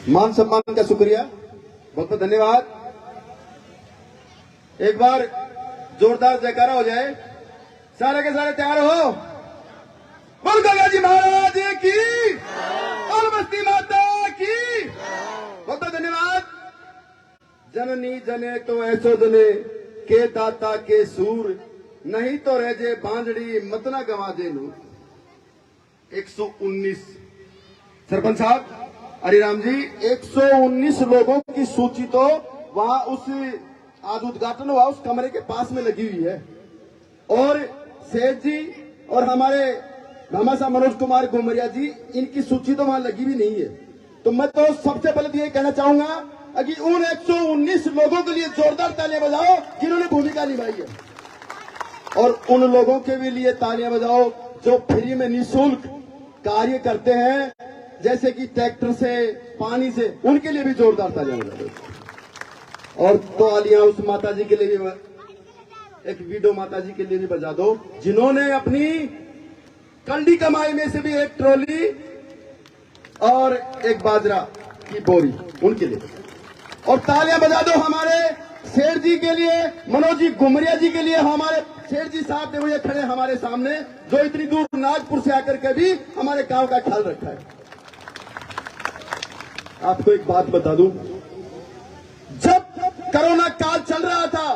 मान सम्मान का शुक्रिया, बहुत बहुत धन्यवाद। एक बार जोरदार जयकारा हो जाए, सारे के सारे तैयार हो। बोल गंगा जी महाराज की और बस्ती माता की। बहुत बहुत धन्यवाद। जननी जने तो ऐसो जने के दाता के सूर, नहीं तो रह जे बांझड़ी मत ना गवा दे नूर। 119 सरपंच साहब हरिराम जी, 119 लोगों की सूची तो वहां उस आज उद्घाटन हुआ उस कमरे के पास में लगी हुई है। और सेठ जी और हमारे घमासा मनोज कुमार घुमरिया जी, इनकी सूची तो वहां लगी भी नहीं है। तो मैं तो सबसे पहले तो ये कहना चाहूंगा कि उन 119 लोगों के लिए जोरदार तालियां बजाओ जिन्होंने भूमिका निभाई है, और उन लोगों के भी लिए तालियां बजाओ जो फ्री में निःशुल्क कार्य करते हैं, जैसे कि ट्रैक्टर से, पानी से, उनके लिए भी जोरदार तालियां बजाओ। और तालियां उस माता जी के लिए भी, एक विडो माता जी के लिए भी बजा दो जिन्होंने अपनी कल्डी कमाई में से भी एक ट्रॉली और एक बाजरा की बोरी, उनके लिए। और तालियां बजा दो हमारे सेठ जी के लिए, मनोज जी घुमरिया जी के लिए। हमारे सेठ जी साहब थे, वो ये खड़े हमारे सामने, जो इतनी दूर नागपुर से आकर के भी हमारे गांव का ख्याल रखा है। आपको एक बात बता दूं, जब कोरोना काल चल रहा था,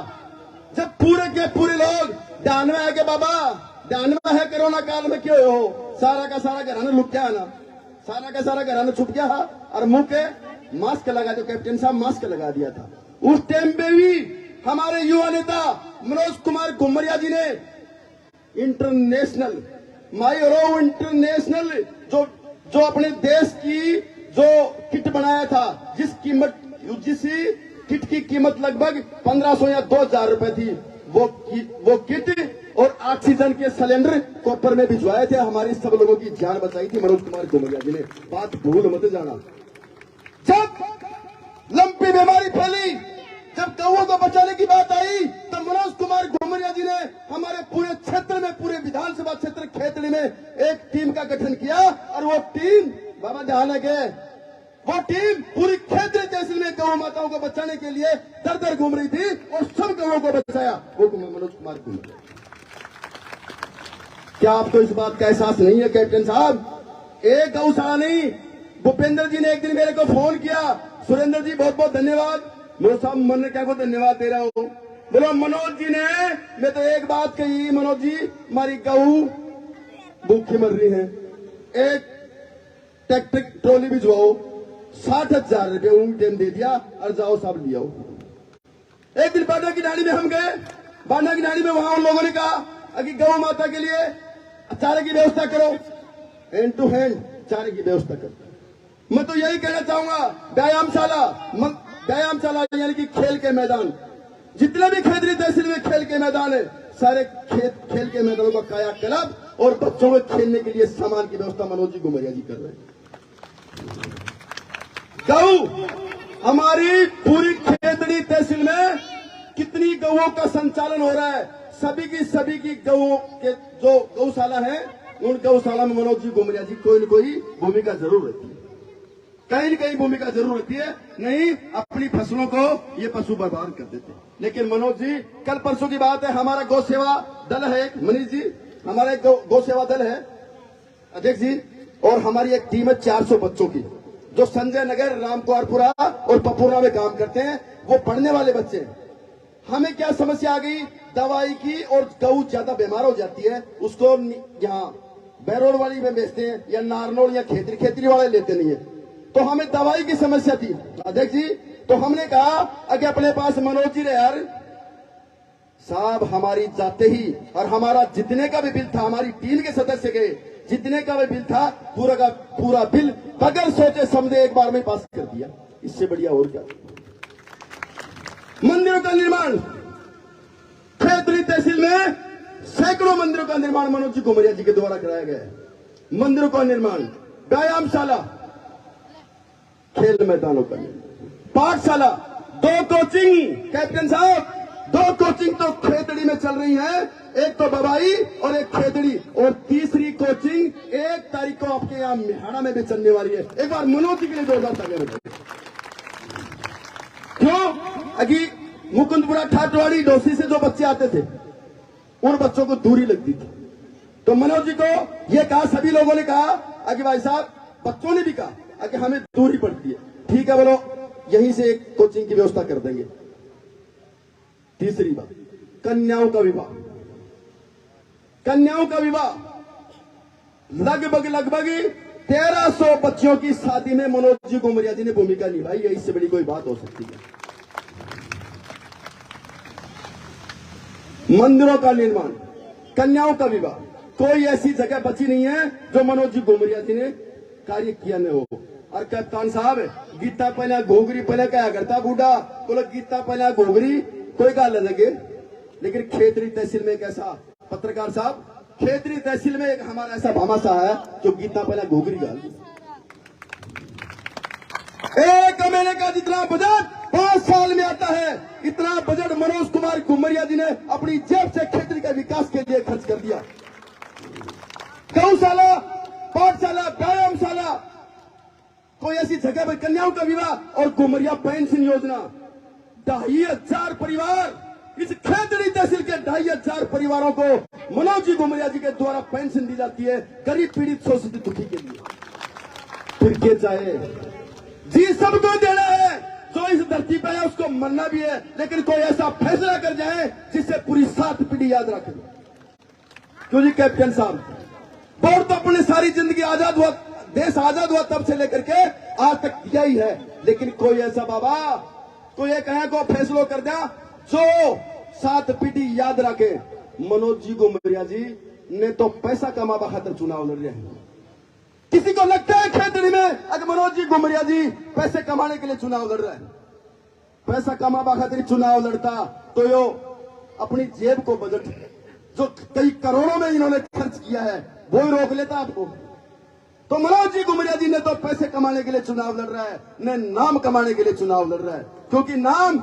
जब पूरे के पूरे लोग डानवा है के बाबा, डानवा है कोरोना काल में क्यों हो, सारा का सारा घराना लुट गया ना, सारा का सारा घराना छुप गया, और मुंह के मास्क लगा दो, कैप्टन साहब मास्क लगा दिया था। उस टाइम पे भी हमारे युवा नेता मनोज कुमार घुमरिया जी ने इंटरनेशनल इंटरनेशनल जो अपने देश की जो किट बनाया था, जिस किट की कीमत लगभग 1500 या 2000 रुपए थी, वो किट और ऑक्सीजन के सिलेंडर कॉपर में भिजवाए थे। हमारी सब लोगों की जान बचाई थी मनोज कुमार घुमरिया जी ने, बात भूल मत जाना। जब लंपी बीमारी फैली, जब गौओं को बचाने की बात आई, तब मनोज कुमार घुमरिया जी ने हमारे पूरे क्षेत्र में, पूरे विधानसभा क्षेत्र खेतड़ी में एक टीम का गठन किया, और वो टीम बाबा ध्यान है, वो टीम पूरी खेतड़ी तहसील में गौ माताओं को बचाने के लिए दर दर घूम रही थी, और सब गौओं को बचाया वो मनोज कुमार घुमरिया। क्या आपको इस बात का एहसास नहीं है कैप्टन साहब? एक गौशाला नहीं, भूपेंद्र जी ने एक दिन मेरे को फोन किया, सुरेंद्र जी बहुत बहुत धन्यवाद, मेरे साहब मन क्या को धन्यवाद दे रहा हूं। बोलो मनोज जी ने, मैं तो एक बात कही, मनोज जी हमारी गऊ भूखी मर रही है, एक ट्रैक्टर ट्रॉली भिजवाओ, 60,000 रुपये उनको दे दिया, और जाओ साहब लिया। एक दिन बांडा की डाली में हम गए, बांडा की डाली में वहां उन लोगों ने कहा कि गौ माता के लिए चारे की व्यवस्था करो, हैंड टू हैंड चारे की व्यवस्था करो। मैं तो यही कहना चाहूंगा, व्यायामशाला यानी कि खेल के मैदान, जितने भी खेतड़ी तहसील में खेल के मैदान है, सारे खेल के मैदानों का कायाकल्प और बच्चों को खेलने के लिए सामान की व्यवस्था मनोज जी घुमरिया जी कर रहे हैं। गौ हमारी पूरी खेतड़ी तहसील में कितनी गौओं का संचालन हो रहा है, सभी की गौओं के जो गौशाला है, उन गौशाला में मनोज जी घुमरिया जी कोई न कोई भूमिका जरूर रहती है, कहीं न कहीं भूमिका जरूर रहती है। नहीं अपनी फसलों को ये पशु बर्बाद कर देते हैं। लेकिन मनोज जी, कल परसों की बात है, हमारा गौ सेवा दल है एक, मनीष जी हमारा एक गौ सेवा दल है अध्यक्ष जी, और हमारी एक टीम है 400 बच्चों की, जो संजय नगर, रामकुआरपुरा और पपुरा में काम करते हैं। वो पढ़ने वाले बच्चे हैं। हमें क्या समस्या आ गई, दवाई की, और गऊ ज्यादा बीमार हो जाती है, उसको यहाँ बैरोड वाली में बेचते हैं, या नारनौल या खेतरी वाले लेते नहीं है, तो हमें दवाई की समस्या थी अध्यक्ष जी। तो हमने कहा कि अपने पास मनोज जी रहे यार साहब, हमारी जाते ही और हमारा जितने का भी बिल था, हमारी टीम के सदस्य के जितने का भी बिल था, पूरा का पूरा बिल बगैर सोचे समझे एक बार में पास कर दिया। इससे बढ़िया और क्या? मंदिरों का निर्माण, खेतड़ी तहसील में सैकड़ों मंदिरों का निर्माण मनोज जी घुमरिया जी के द्वारा कराया गया है। मंदिरों का निर्माण, व्यायामशाला, खेल मैदानों का निर्माण, पाठशाला, 2 कोचिंग कैप्टन साहब, 2 कोचिंग तो खेतड़ी में चल रही है, एक तो बबाई और एक खेतड़ी, और तीसरी कोचिंग 1 तारीख को आपके यहाँ मिहाड़ा में भी चलने वाली है। एक बार मनोज जी के लिए जोरदार तालियां बजाइए। क्यों? अभी मुकुंदपुरा ठाटवाड़ी डोसी से जो बच्चे आते थे उन बच्चों को दूरी लगती थी। तो मनोज जी को ये कहा, सभी लोगों ने कहा कि भाई साहब, बच्चों ने भी कहा कि हमें दूरी पड़ती है, ठीक है बोलो यहीं से एक कोचिंग की व्यवस्था कर देंगे। तीसरी बात, कन्याओं का विवाह। कन्याओं का विवाह लगभग 1300 बच्चियों की शादी में मनोज जी घुमरिया जी ने भूमिका निभाई है। इससे बड़ी कोई बात हो सकती है? मंदिरों का निर्माण, कन्याओं का विवाह, कोई ऐसी जगह बची नहीं है जो मनोज जी घुमरिया जी ने कार्य किया न हो। और कप्तान साहब, गीता पहले घोगरी पहले क्या करता बूढ़ा, बोलो गीता पहले घोगरी कोई गाल लगे, लेकिन खेतरी तहसील में एक ऐसा पत्रकार साहब, खेतरी तहसील में एक हमारा ऐसा भामाशाह है जो गीता पहले घोगरी गाल। एक महीने का जितना बजट 5 साल में आता है, इतना बजट मनोज कुमार घुमरिया जी ने अपनी जेब से खेतरी के विकास के लिए खर्च कर दिया। गौशाला, पाठशाला, व्यायामशाला, कोई ऐसी जगह पर कन्याओं का विवाह और घुमरिया पेंशन योजना। 2500 परिवार, इस खेतड़ी तहसील के 2500 परिवारों को मनोज जी घुमरिया जी के द्वारा पेंशन दी जाती है, गरीब पीड़ित शोषित दुखी के लिए। फिर के चाहे जी सबको देना है, जो इस धरती पे है उसको मरना भी है, लेकिन कोई ऐसा फैसला कर जाए जिससे पूरी 7 पीढ़ी याद रखे। क्यों जी कैप्टन साहब, वोट तो अपने सारी जिंदगी आजाद हुआ, देश आजाद हुआ तब से लेकर के आज तक दिया ही है, लेकिन कोई ऐसा बाबा कोई एक है को फैसलो कर दिया जो 7 पीढ़ी याद रखे। मनोज जी घुमरिया जी ने तो पैसा कमावा खातर चुनाव लड़ रहे हैं। किसी को लगता है खेतड़ी में अगर मनोज जी घुमरिया जी पैसे कमाने के लिए चुनाव लड़ रहा है? पैसा कमावा खातिर चुनाव लड़ता तो यो अपनी जेब को बजट जो कई करोड़ों में इन्होंने खर्च किया है वो ही रोक लेता आपको। तो मनोज जी घुमरिया जी ने तो पैसे कमाने के लिए चुनाव लड़ रहा है, न नाम कमाने के लिए चुनाव लड़ रहा है। क्योंकि नाम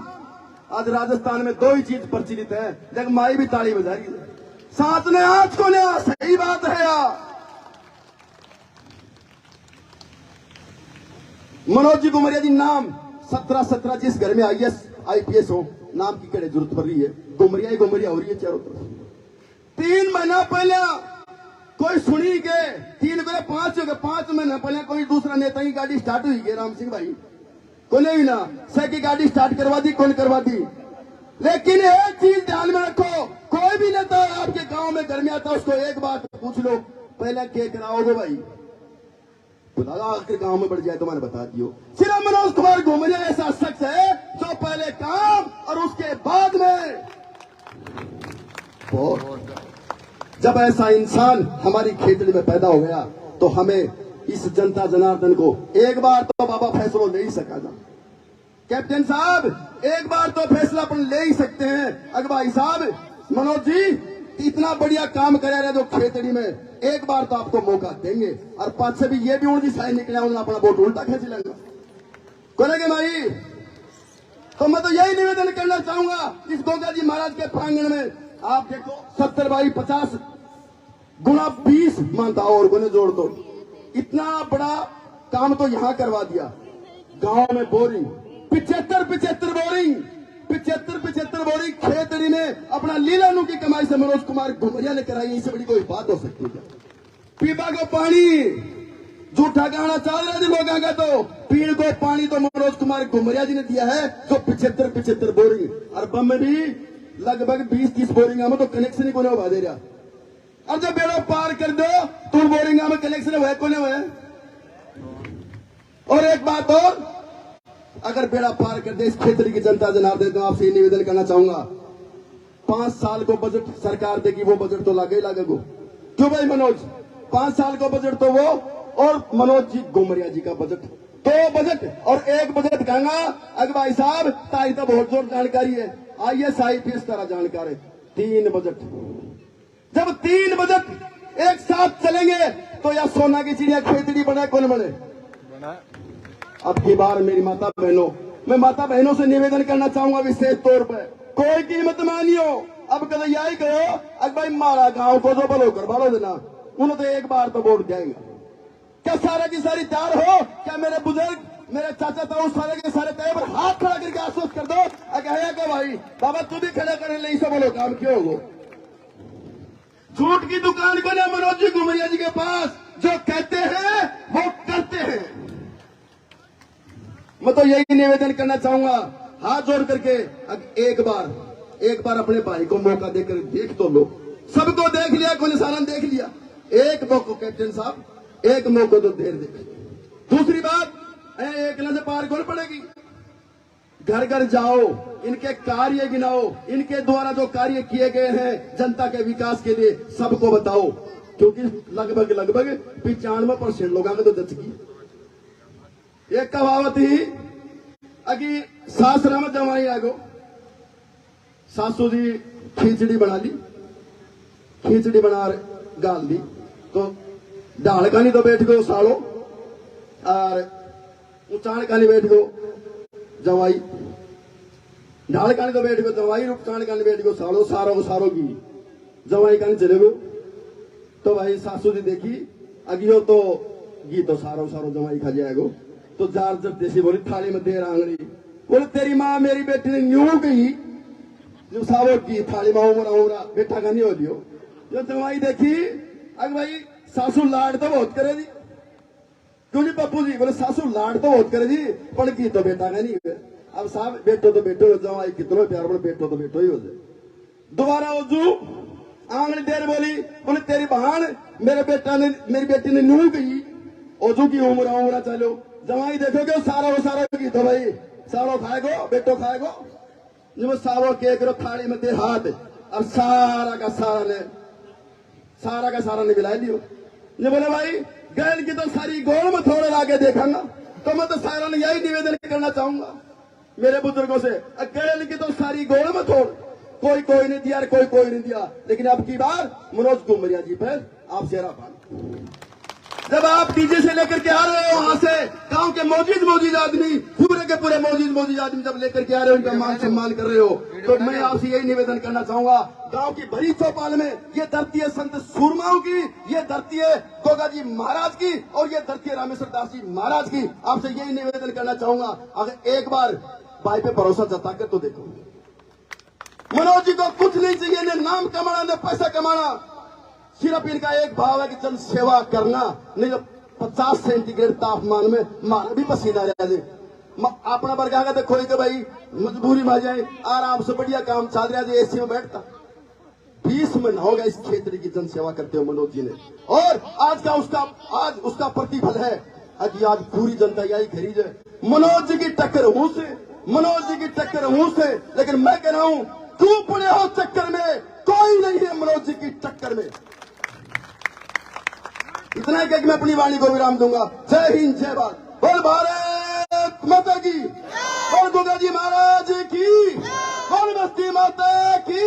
आज राजस्थान में 2 ही चीज प्रचलित है, जब माई भी ताली बजा रही है, साथ ने आज को नया। सही बात है यार। मनोज जी घुमरिया जी नाम 17 जिस घर में IAS IPS हो, नाम की कड़े जरूरत पड़ रही है, घुमरिया ही घुमरिया हो रही है चारों तरफ। 3 महीना पहले कोई सुनी के 3 को 5 हो गए, 5 महीना पहले कोई दूसरा नेता की गाड़ी स्टार्ट हुई है, राम सिंह भाई को नहीं ना सह की गाड़ी स्टार्ट करवा दी, कौन करवा दी। लेकिन एक चीज ध्यान में रखो, कोई भी नेता आपके गांव में घर में आता उसको एक बात पूछ लो, पहले क्या कराओगे भाई? आखिर गांव में बढ़ जाए तो मैंने बता दियो। सिर्फ मनोज कुमार घुमरिया ऐसा शख्स है जो पहले काम और उसके बाद में जब ऐसा इंसान हमारी खेतड़ी में पैदा हो गया तो हमें इस जनता जनार्दन को एक बार तो बाबा फैसला ले ही सका था। कैप्टन साहब, एक बार तो फैसला अपन ले ही सकते हैं। अगर भाई साहब मनोज जी इतना बढ़िया काम करे रहे जो खेतड़ी में, एक बार तो आपको मौका देंगे। और पांच से भी ये भी उनकी साइड निकले उन्होंने अपना वोट उल्टा खेच लेंगे बोलेंगे भाई। तो मैं तो यही निवेदन करना चाहूंगा इस गोगा जी महाराज के प्रांगण में, आप देखो 70/50 गुणा 20 मानता और गुने जोड़ दो, इतना बड़ा काम तो यहां करवा दिया। गांव में बोरिंग 75 बोरिंग 75 बोरिंग खेतड़ी में अपना लीलानू की कमाई से मनोज कुमार घुमरिया ने कराई। इससे बड़ी कोई बात हो सकती है? पीपा को पानी, झूठा गाना चल रहा है लोगों का, तो पीण को पानी तो मनोज कुमार घुमरिया जी ने दिया है जो 75 बोरिंग। और बम में भी लगभग 20-30 बोरिंग में तो कनेक्शन ही कोने उभा दे रहा। और जब बेड़ा पार कर दो तो बोरिंग में कनेक्शन हुआ कोने हुए। और एक बात और, अगर बेड़ा पार कर दे इस क्षेत्र की जनता जनार्दन तो आपसे निवेदन करना चाहूंगा, 5 साल को बजट सरकार देगी, वो बजट तो लागे लागेगा। क्यों भाई मनोज? 5 साल को बजट तो वो और मनोज जी घुमरिया जी का बजट, 2 बजट और 1 बजट कहूंगा। अगर भाई साहब ताई तो बहुत जोर जानकारी है, IAS IPS तरह जानकारी, 3 बजट। जब 3 बजट एक साथ चलेंगे तो या सोना की चिड़िया खेतड़ी बने कौन बने? अब की बार मेरी माता बहनों, मैं माता बहनों से निवेदन करना चाहूंगा विशेष तौर पर, कोई कीमत मानियो। अब कभी यही कहो अब भाई मारा गांव को जो भलो कर भालो देना, उन्होंने तो एक बार तो वोट जाएंगे। क्या सारा की सारी तैयार हो? क्या मेरे बुजुर्ग मेरे चाचा तो उस सारे के सारे तय पर हाथ खड़ा करके आश्वस्त कर दो क्या भाई बाबा तू भी खड़ा करने नहीं सब बोलो काम क्यों हो। झूठ की दुकान को ना मनोज जी घुमरिया जी के पास जो कहते हैं वो करते हैं। मैं तो यही निवेदन करना चाहूंगा हाथ जोड़ करके एक बार अपने भाई को मौका देकर देख तो लो। सबको देख लिया कोई सालन देख लिया एक मौका कैप्टन साहब एक मौका तो देर देख। दूसरी बात एक से पार कौन पड़ेगी। घर घर जाओ इनके कार्य गिनाओ इनके द्वारा जो कार्य किए गए हैं जनता के विकास के लिए सबको बताओ क्योंकि लगभग 95% लोगों ने तो दचकी एक कहावत ही अगी सासरा में जमाई आगो सासू जी खिचड़ी बना ली खिचड़ी बना गाल दी तो ढाल का नहीं तो बैठ गो सालो और उचाण का नहीं बैठ गो जवाई ढाल का नहीं तो बैठ गो जवाई उचाण का नहीं बैठ गो सालो सारो की जवाई का नहीं चले गो तो भाई सासू जी देखी अगियो तो घी तो सारो जवाई खा जाएगो तो जार जब जैसी बोली थाली में देर आंगली बोले तेरी माँ मेरी बेटी ने यूं गई जो सावो की थाली में उमरा बेटा का नहीं हो लियो जो जवाई देखी अग भाई सासू लाड तो बहुत करे दी क्यों जी पप्पू जी बोले सासू लाड तो बहुत करे दी पर की तो बेटा का नहीं है। अब साहब बेटो तो बेटो जवाई कितना प्यार बोले बेटो तो बेटो ही हो जाए। दोबारा ओजू आंगली देर बोले तेरी बहन मेरी बेटी ने नू गई ओजू की उमरा चलो जवाई देखोगे सारा की तो भाई सारो खाएगो बेटो खाएगो जो सारो के करो थाली में दे हाथ अब सारा का सारा ने मिला लियो। ये बोले भाई गैल की तो सारी गोल में थोड़े लाके देखांगा तो मैं तो सारा ने यही निवेदन करना चाहूंगा मेरे बुजुर्गों से गैल की तो सारी गोल में थोड़ कोई नहीं दिया कोई नहीं दिया लेकिन अब की बार मनोज घुमरिया जी पर आप शेरा पान जब आप डीजे से लेकर के आ रहे हो वहां से गांव के मौजूद आदमी पूरे मौजूद आदमी जब लेकर के आ रहे हो उनका मान सम्मान कर रहे हो तो मैं आपसे यही निवेदन करना चाहूंगा गांव की भरी चौपाल में ये धरती है संत सूरमाओं की ये धरती है गोगा जी महाराज की और ये धरती है रामेश्वर दास जी महाराज की। आपसे यही निवेदन करना चाहूंगा अगर एक बार भाई पे भरोसा जता कर तो देखो मनोज जी को कुछ नहीं चाहिए न नाम कमाना न पैसा कमाना सिर्फ इनका एक भाव है कि जन सेवा करना नहीं तो 50 सेंटीग्रेड तापमान में मारा भी पसीना रहे अपना वर्गा का देखो कि भाई मजबूरी में जाए आराम से बढ़िया काम चल रहा है एसी में बैठता 20 में होगा इस क्षेत्र की जन सेवा करते हो मनोज जी ने और आज उसका प्रतिफल है आज पूरी जनता यही खरीद है मनोज जी की टक्कर हूं से लेकिन मैं कह रहा हूं तू पड़े हो चक्कर में कोई नहीं है मनोज जी की टक्कर में। इतना ही मैं अपनी वाणी को विराम दूंगा। जय हिंद जय भारत बोल भारत माता की बोल गोगा जी महाराज की बोल बस्ती माता की।